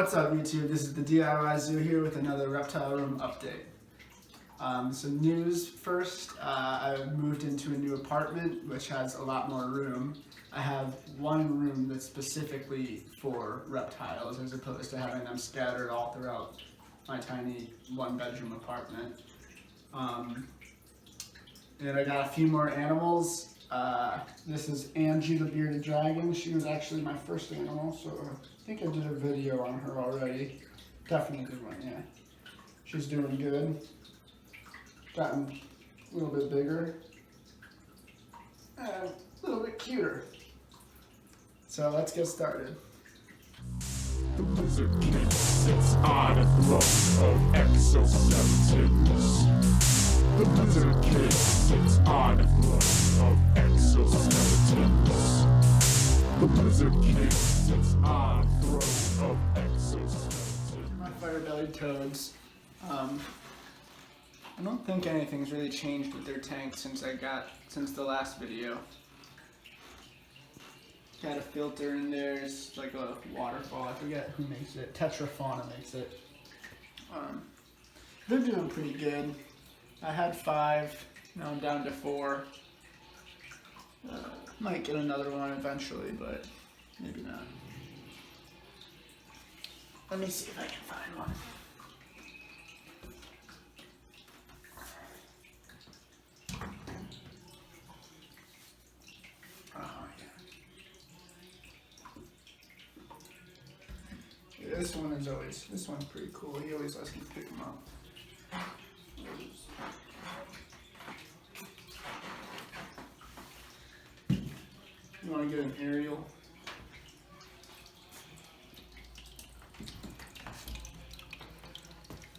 What's up YouTube? This is the DIY Zoo here with another Reptile Room update. Some news first. I moved into a new apartment which has a lot more room. I have one room that's specifically for reptiles as opposed to having them scattered all throughout my tiny one-bedroom apartment. And I got a few more animals. This is Angie the bearded dragon. She was actually my first animal, so I think I did a video on her already. Definitely did one, yeah. She's doing good. Gotten a little bit bigger. And a little bit cuter. So let's get started. The lizard king sits on a throne of exoskeletons. The lizard king sits on a throne of exoskeletons. The lizard king sits on a throne of exoskeletons. My fire-bellied toads. I don't think anything's really changed with their tank since the last video. Got a filter in there, it's like a waterfall, I forget who makes it, Tetrafauna makes it. They're doing pretty good. I had 5, now I'm down to 4. Might get another one eventually, but maybe not. Let me see if I can find one. This one's pretty cool. He always lets me pick him up. You want to get an aerial?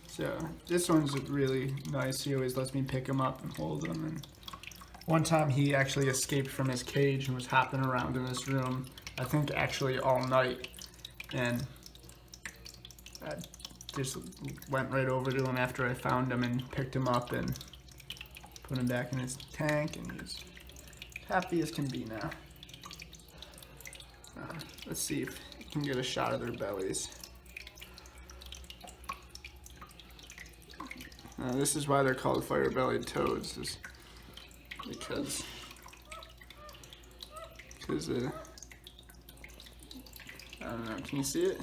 So this one's really nice. He always lets me pick him up and hold him. And one time he actually escaped from his cage and was hopping around in this room, I think actually all night. And I just went right over to him after I found him and picked him up and put him back in his tank, and he's happy as can be now. Let's see if we can get a shot of their bellies. This is why they're called fire-bellied toads, is because I don't know, can you see it?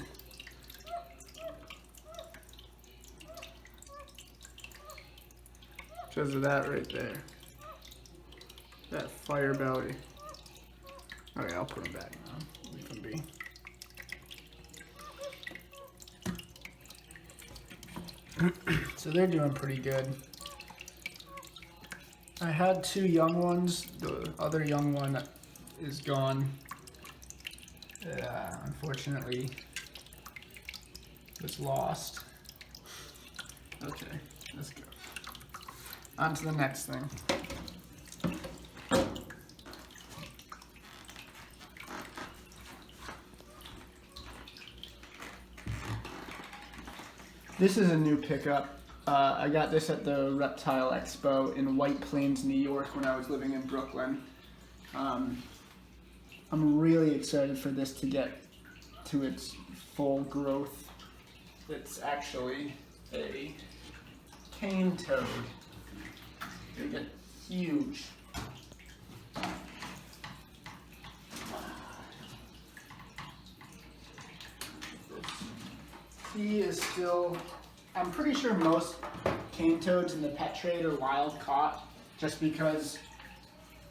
Because of that right there. That fire belly. Okay, I'll put them back now. Leave them be. So they're doing pretty good. I had 2 young ones. The other young one is gone. Unfortunately, was lost. Okay, let's go. On to the next thing. This is a new pickup. I got this at the Reptile Expo in White Plains, New York when I was living in Brooklyn. I'm really excited for this to get to its full growth. It's actually a cane toad. They get huge. He is still, I'm pretty sure most cane toads in the pet trade are wild caught just because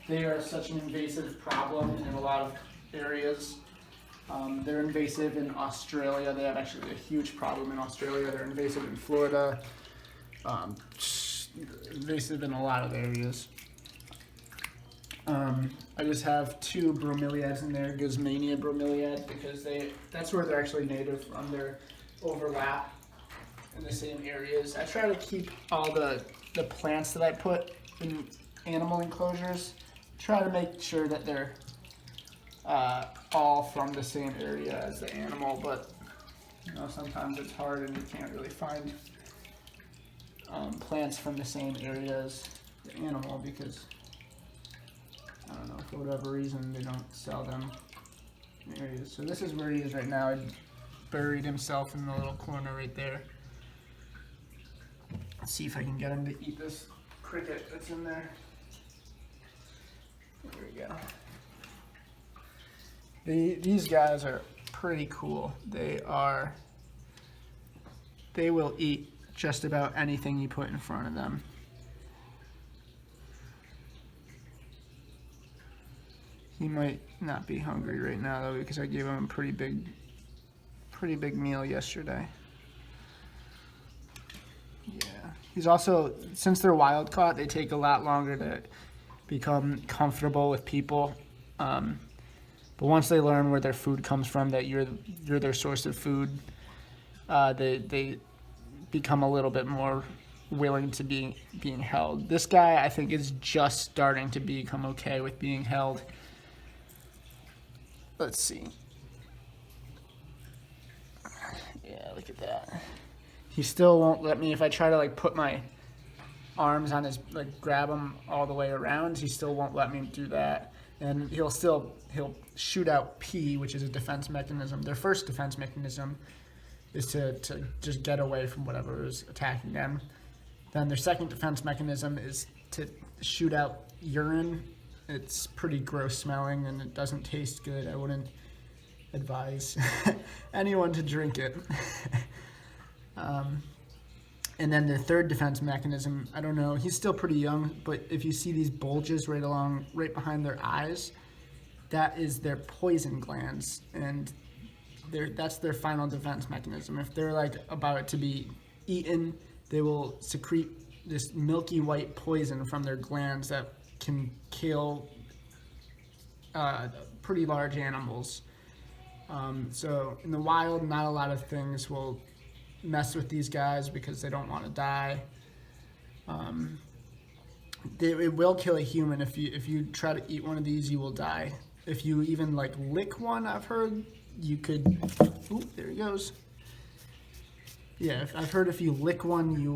they are such an invasive problem in a lot of areas. They're invasive in Australia. They have actually a huge problem in Australia. They're invasive in Florida. Invasive in a lot of areas. I just have 2 bromeliads in there, Guzmania bromeliad, because that's where they're actually native from. Their overlap in the same areas. I try to keep all the plants that I put in animal enclosures, try to make sure that they're all from the same area as the animal, but you know, sometimes it's hard and you can't really find plants from the same area as the animal because, I don't know, for whatever reason they don't sell them in areas. So this is where he is right now. I buried himself in the little corner right there. Let's see if I can get him to eat this cricket that's in there. There we go. These guys are pretty cool. They will eat just about anything you put in front of them. He might not be hungry right now though, because I gave him a pretty big meal yesterday. Yeah. He's also, since they're wild caught, they take a lot longer to become comfortable with people. But once they learn where their food comes from, that you're their source of food, they become a little bit more willing to being held. This guy, I think, is just starting to become okay with being held. Let's see. Yeah, look at that. He still won't let me, if I try to like put my arms on his, like grab him all the way around, he still won't let me do that. And he'll shoot out pee, which is a defense mechanism. Their first defense mechanism is to just get away from whatever is attacking them. Then their second defense mechanism is to shoot out urine. It's pretty gross smelling and it doesn't taste good. I wouldn't advise anyone to drink it. And then the third defense mechanism, I don't know, he's still pretty young, but if you see these bulges right behind their eyes, that is their poison glands, and that's their final defense mechanism. If they're like about to be eaten, they will secrete this milky white poison from their glands that can kill pretty large animals. So in the wild, not a lot of things will mess with these guys because they don't want to die. It will kill a human. If you try to eat one of these, you will die. If you even like lick one, I've heard you could. Oop, there he goes. Yeah, I've heard if you lick one, you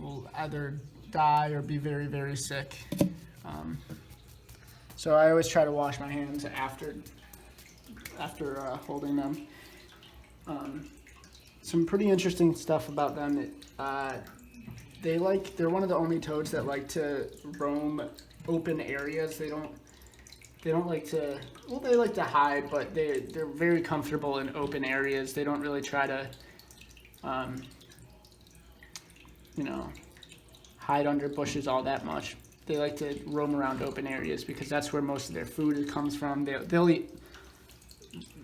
will either die or be very, very sick. So I always try to wash my hands after holding them. Some pretty interesting stuff about them. They're one of the only toads that like to roam open areas. They don't like to, well, they like to hide, but they're very comfortable in open areas. They don't really try to, hide under bushes all that much. They like to roam around open areas because that's where most of their food comes from. They'll eat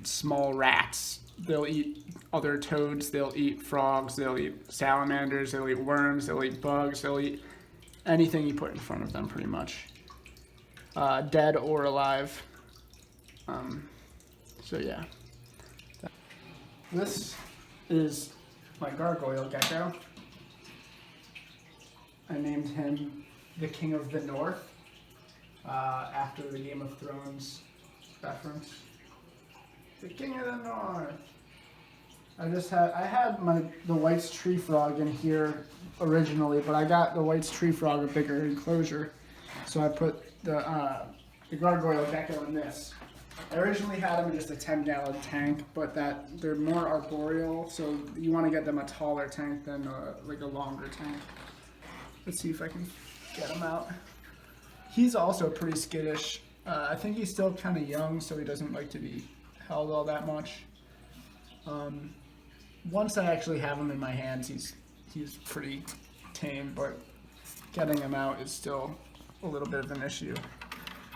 small rats. They'll eat other toads, they'll eat frogs, they'll eat salamanders, they'll eat worms, they'll eat bugs, they'll eat anything you put in front of them pretty much. Dead or alive. So yeah. This is my gargoyle gecko. I named him the King of the North, after the Game of Thrones reference. The King of the North. I had the White's tree frog in here originally, but I got the White's tree frog a bigger enclosure, so I put the gargoyle gecko in this. I originally had them in just a 10-gallon tank, but they're more arboreal, so you want to get them a taller tank than like a longer tank. Let's see if I can get him out. He's also pretty skittish. I think he's still kind of young, so he doesn't like to be held all that much. Once I actually have him in my hands, he's pretty tame, but getting him out is still a little bit of an issue.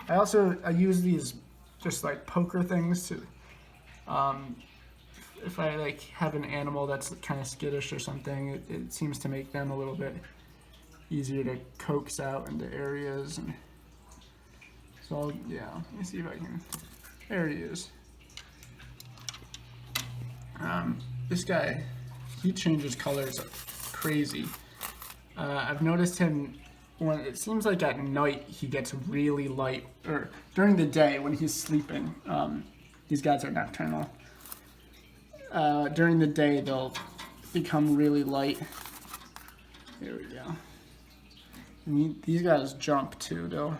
I use these just like poker things to, if I like have an animal that's kind of skittish or something, it seems to make them a little bit easier to coax out into areas. And so yeah, let me see if I can. There he is. This guy, he changes colors crazy. I've noticed him when it seems like at night he gets really light, or during the day when he's sleeping. These guys are nocturnal. During the day they'll become really light. There we go. And these guys jump too. They'll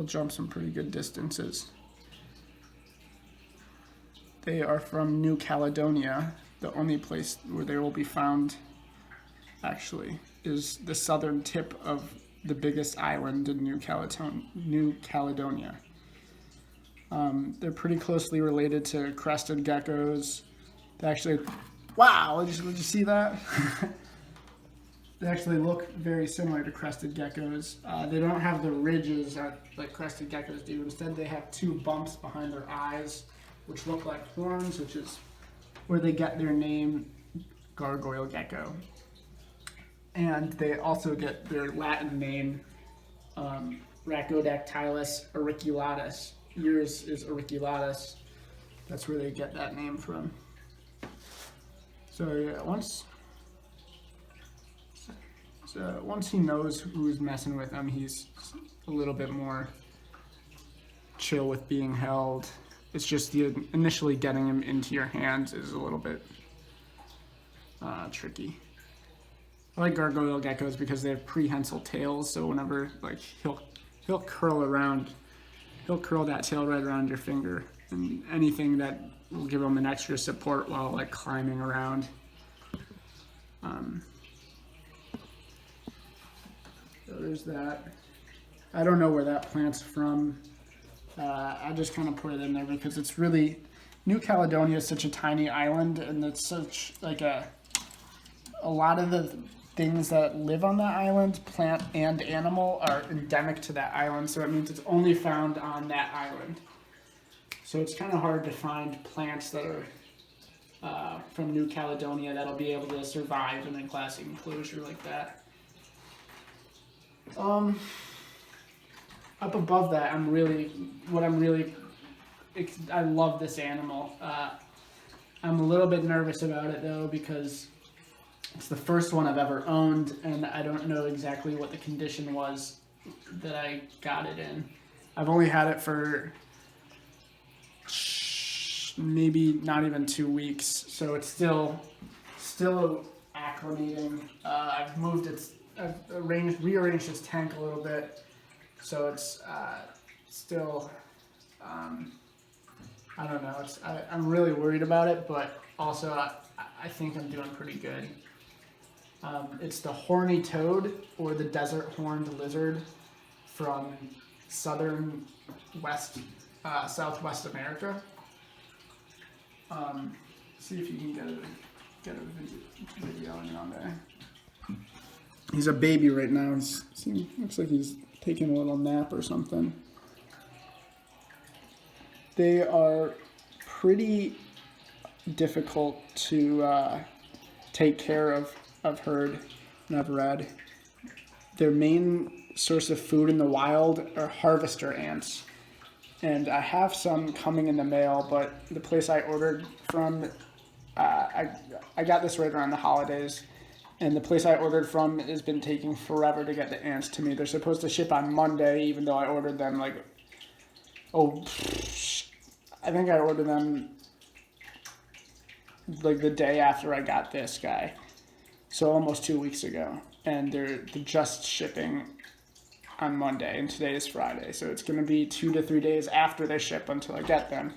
jump some pretty good distances. They are from New Caledonia. The only place where they will be found, actually, is the southern tip of the biggest island in New Caledonia. They're pretty closely related to crested geckos. They actually, wow, did you see that? They actually look very similar to crested geckos. They don't have the ridges like crested geckos do. Instead, they have two bumps behind their eyes, which look like horns, which is where they get their name, Gargoyle gecko. And they also get their Latin name, Rhacodactylus auriculatus. Yours is auriculatus. That's where they get that name from. So yeah, once he knows who's messing with him, he's a little bit more chill with being held. It's just initially getting him into your hands is a little bit tricky. I like gargoyle geckos because they have prehensile tails, so whenever like he'll curl that tail right around your finger, and anything that will give him an extra support while like climbing around. So there's that. I don't know where that plant's from. I just kind of put it in there because it's really, New Caledonia is such a tiny island, and it's such like a lot of the things that live on that island, plant and animal, are endemic to that island. So it means it's only found on that island. So it's kind of hard to find plants that are from New Caledonia that'll be able to survive in a classic enclosure like that. Up above that, I love this animal. I'm a little bit nervous about it though because it's the first one I've ever owned, and I don't know exactly what the condition was that I got it in. I've only had it for maybe not even 2 weeks, so it's still acclimating. I've rearranged its tank a little bit, so it's still, I don't know. I'm really worried about it, but also I think I'm doing pretty good. It's the horny toad, or the desert horned lizard, from southwest America. See if you can get a video in on there. He's a baby right now. Looks like he's taking a little nap or something. They are pretty difficult to take care of, I've heard and I've read. Their main source of food in the wild are harvester ants. And I have some coming in the mail, but the place I ordered from, I got this right around the holidays, and the place I ordered from has been taking forever to get the ants to me. They're supposed to ship on Monday, even though I ordered them I think I ordered them like the day after I got this guy. So almost 2 weeks ago. And they're just shipping on Monday, and today is Friday. So it's going to be 2 to 3 days after they ship until I get them.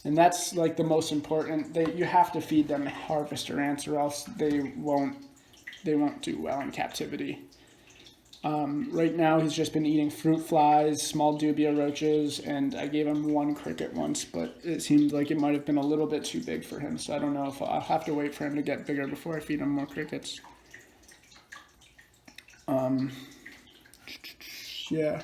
And that's like the most important. You have to feed them harvester ants, or else they won't do well in captivity. Right now he's just been eating fruit flies, small dubia roaches, and I gave him one cricket once, but it seemed like it might have been a little bit too big for him, so I don't know if I'll have to wait for him to get bigger before I feed him more crickets. Yeah.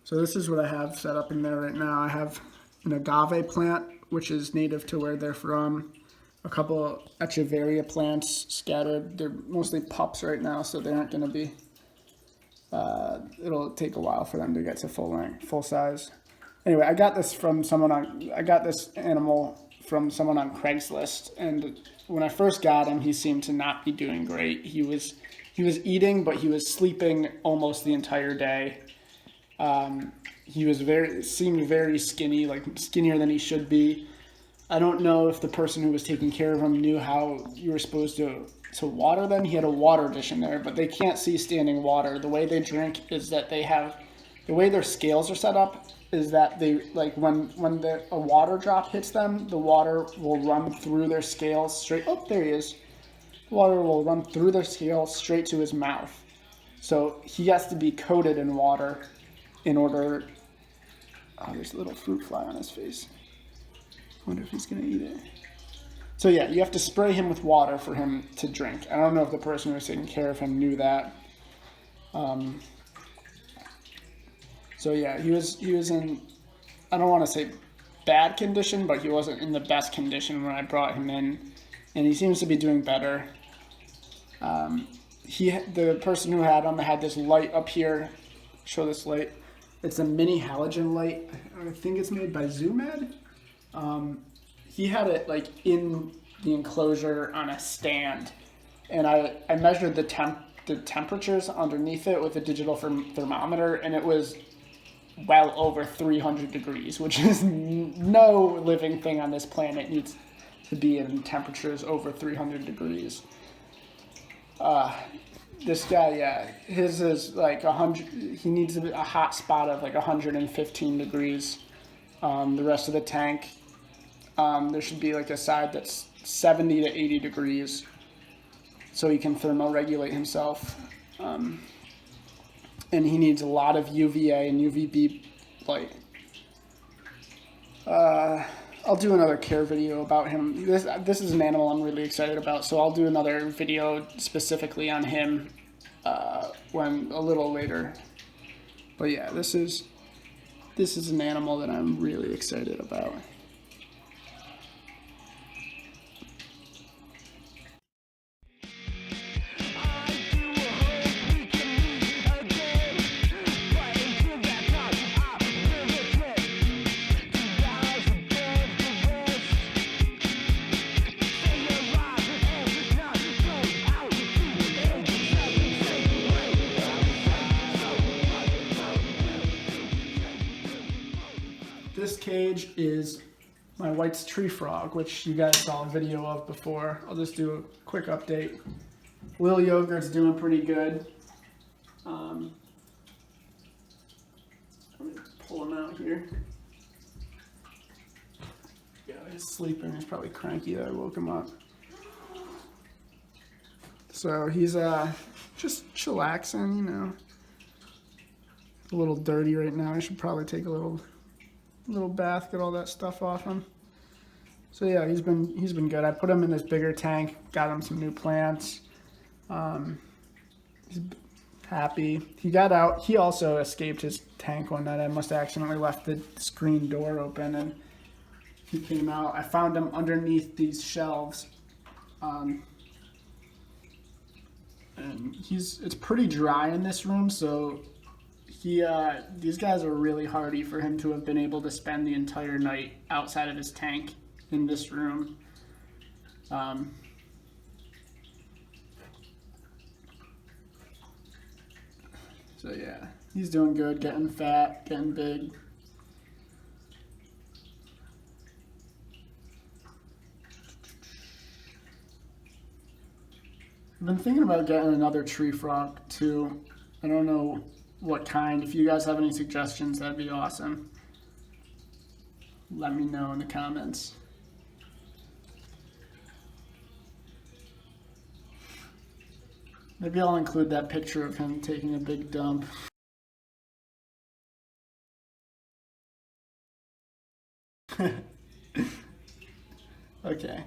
So this is what I have set up in there right now. I have an agave plant, which is native to where they're from. A couple echeveria plants scattered. They're mostly pups right now, so they aren't going to be... it'll take a while for them to get to full size. Anyway, I got this animal from someone on Craigslist, and when I first got him, he seemed to not be doing great. He was eating, but he was sleeping almost the entire day. He seemed very skinny, like skinnier than he should be. I don't know if the person who was taking care of him knew how you were supposed to water them. He had a water dish in there, but they can't see standing water. The way they drink is that they have the way their scales are set up is that they, like, when a water drop hits them, the water will run through their scales straight. Oh, there he is. The water will run through their scales straight to his mouth. So he has to be coated in water in order. Oh, there's a little fruit fly on his face. I wonder if he's gonna eat it. So yeah, you have to spray him with water for him to drink. I don't know if the person who was taking care of him knew that. So yeah, he was in, I don't want to say bad condition, but he wasn't in the best condition when I brought him in, and he seems to be doing better. The person who had him had this light up here. Show this light. It's a mini halogen light. I think it's made by Zoo Med. He had it like in the enclosure on a stand, and I measured the temperatures underneath it with a digital thermometer, and it was well over 300 degrees, which is no living thing on this planet needs to be in temperatures over 300 degrees. This guy, yeah, his is like 100. He needs a hot spot of like 115 degrees. The rest of the tank, there should be like a side that's 70 to 80 degrees, so he can thermoregulate himself. And he needs a lot of UVA and UVB light. I'll do another care video about him. This is an animal I'm really excited about, so I'll do another video specifically on him when a little later. But yeah, this is an animal that I'm really excited about. This cage is my White's tree frog, which you guys saw a video of before. I'll just do a quick update. Lil Yogurt's doing pretty good. Let me pull him out here. Yeah, he's sleeping. He's probably cranky that I woke him up. So he's just chillaxing, you know. A little dirty right now. I should probably take a little bath, get all that stuff off him. So yeah, he's been good. I put him in this bigger tank, got him some new plants. He's happy. He got out. He also escaped his tank one night. I must have accidentally left the screen door open, and he came out. I found him underneath these shelves. And it's pretty dry in this room, so these guys are really hardy for him to have been able to spend the entire night outside of his tank in this room. So yeah, he's doing good, getting fat, getting big. I've been thinking about getting another tree frog too. I don't know what kind. If you guys have any suggestions, that'd be awesome. Let me know in the comments. Maybe I'll include that picture of him taking a big dump. Okay.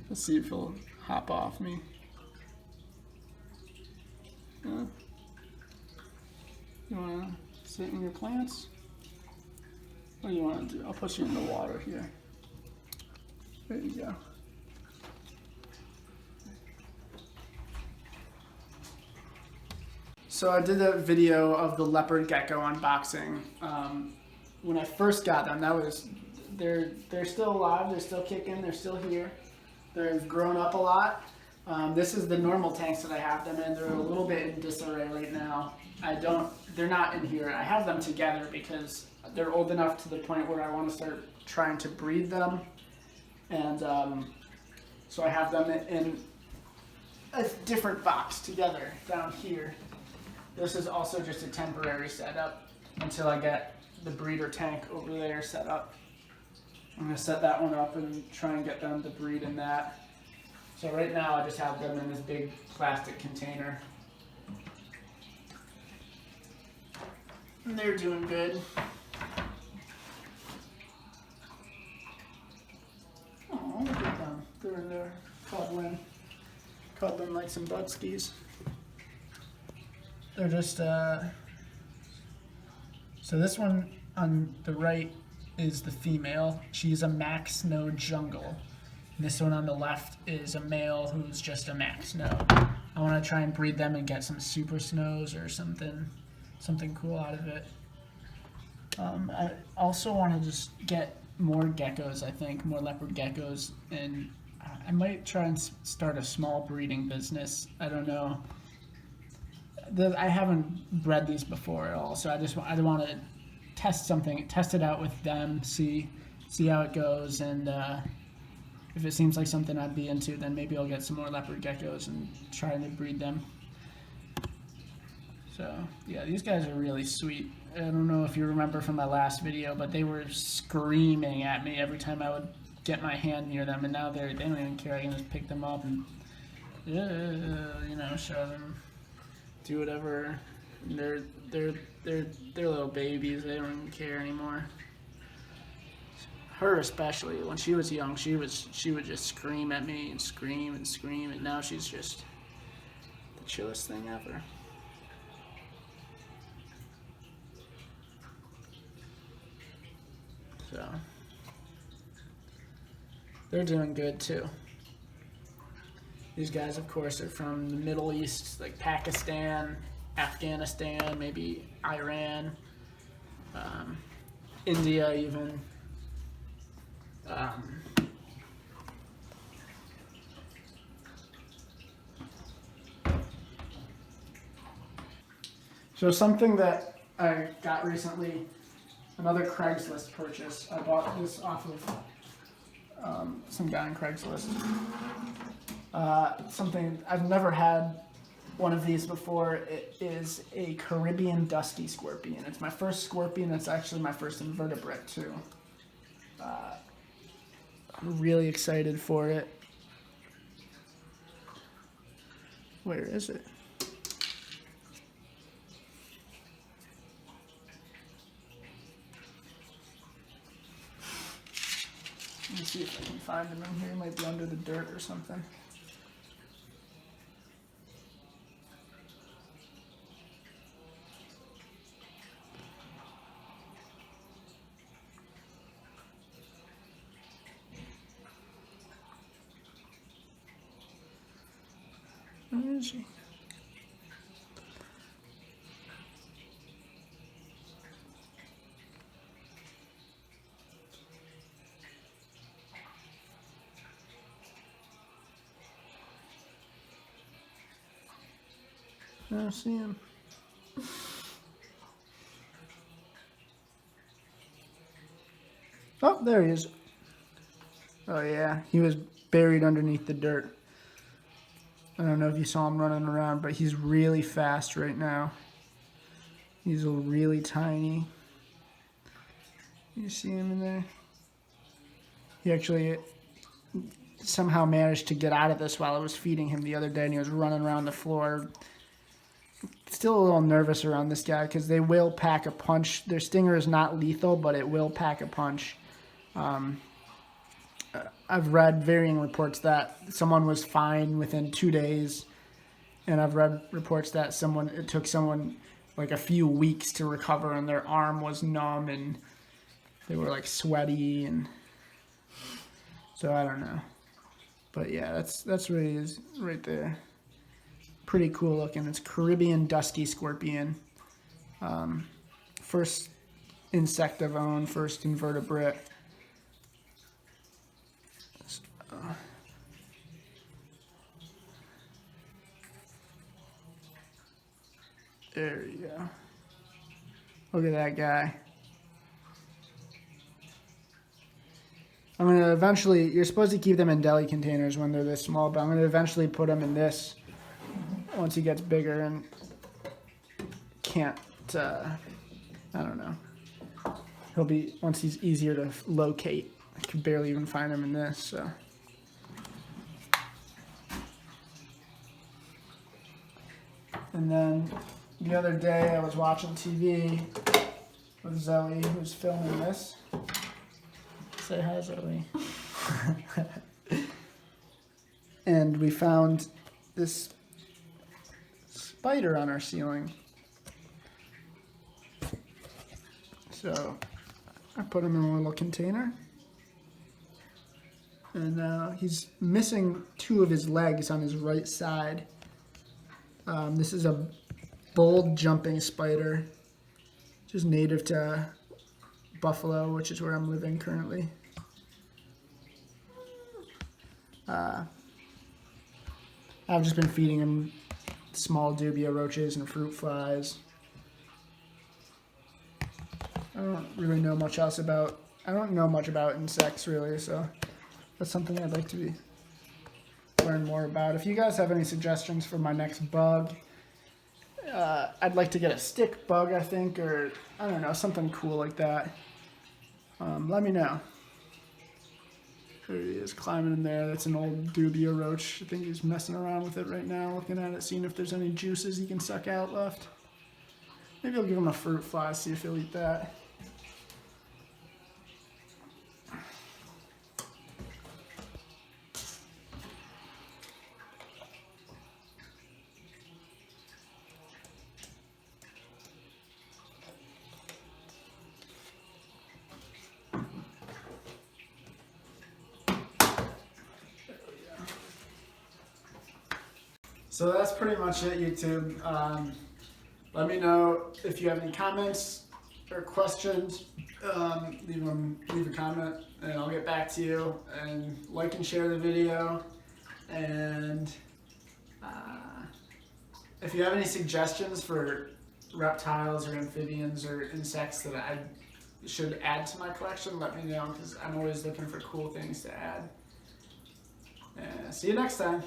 Let's see if he'll hop off me. You want to sit in your plants? What do you want to do? I'll put you in the water here. There you go. So I did a video of the leopard gecko unboxing. When I first got them, they're still alive, they're still kicking, they're still here. They've grown up a lot. This is the normal tanks that I have them in. They're a little bit in disarray right now. They're not in here. I have them together because they're old enough to the point where I want to start trying to breed them. And so I have them in a different box together down here. This is also just a temporary setup until I get the breeder tank over there set up. I'm going to set that one up and try and get them to breed in that. So right now I just have them in this big plastic container. And they're doing good. Oh, look at them. They're in there cuddling like some dutskies. They're just, so this one on the right is the female. She's a max node jungle. This one on the left is a male who's just a max node. I want to try and breed them and get some super snows or something cool out of it. I also want to just get more geckos, I think, more leopard geckos, and I might try and start a small breeding business. I don't know. I haven't bred these before at all, so I want to test it out with them, see how it goes, and if it seems like something I'd be into, then maybe I'll get some more leopard geckos and try to breed them. So yeah, these guys are really sweet. I don't know if you remember from my last video, but they were screaming at me every time I would get my hand near them, and now they don't even care. I can just pick them up and show them, do whatever. They're little babies. They don't even care anymore. Her especially, when she was young, she would just scream at me and scream, and now she's just the chillest thing ever. So they're doing good too. These guys, of course, are from the Middle East, like Pakistan, Afghanistan, maybe Iran, India even. So something that I got recently, another Craigslist purchase. I bought this off of some guy on Craigslist. Something I've never had one of these before. It is a Caribbean dusky scorpion. It's my first scorpion. It's actually my first invertebrate too. I'm really excited for it. Where is it? Let me see if I can find him in here. He might be under the dirt or something. Where is he? I don't see him. Oh, there he is. Oh yeah, he was buried underneath the dirt. I don't know if you saw him running around, but he's really fast right now. He's really tiny. You see him in there? He actually somehow managed to get out of this while I was feeding him the other day, and he was running around the floor. Still a little nervous around this guy because they will pack a punch. Their stinger is not lethal, but it will pack a punch. I've read varying reports that someone was fine within 2 days, and I've read reports that it took someone like a few weeks to recover, and their arm was numb and they were like sweaty, and so I don't know. But yeah, that's what he is right there. Pretty cool looking. It's Caribbean dusky scorpion. First insect I've owned, first invertebrate. There you go. Look at that guy. I'm going to eventually, you're supposed to keep them in deli containers when they're this small, but I'm going to eventually put them in this once he gets bigger and can't, I don't know. Once he's easier to locate. I can barely even find him in this, so. And then the other day I was watching TV with Zoe, who was filming this. Say hi, Zoe. And we found this spider on our ceiling. So I put him in a little container. And he's missing 2 of his legs on his right side. This is a bold jumping spider, which is native to Buffalo, which is where I'm living currently. I've just been feeding him small dubia roaches and fruit flies. I don't really know much else about. I don't know much about insects really, so that's something I'd like to learn more about. If you guys have any suggestions for my next bug, I'd like to get a stick bug, I think, or I don't know, something cool like that. Let me know. There he is, climbing in there. That's an old dubia roach. I think he's messing around with it right now, looking at it, seeing if there's any juices he can suck out left. Maybe I'll give him a fruit fly, see if he'll eat that. So that's pretty much it, YouTube. Let me know if you have any comments or questions. Leave a comment, and I'll get back to you. And like and share the video. And if you have any suggestions for reptiles or amphibians or insects that I should add to my collection, let me know, because I'm always looking for cool things to add. See you next time.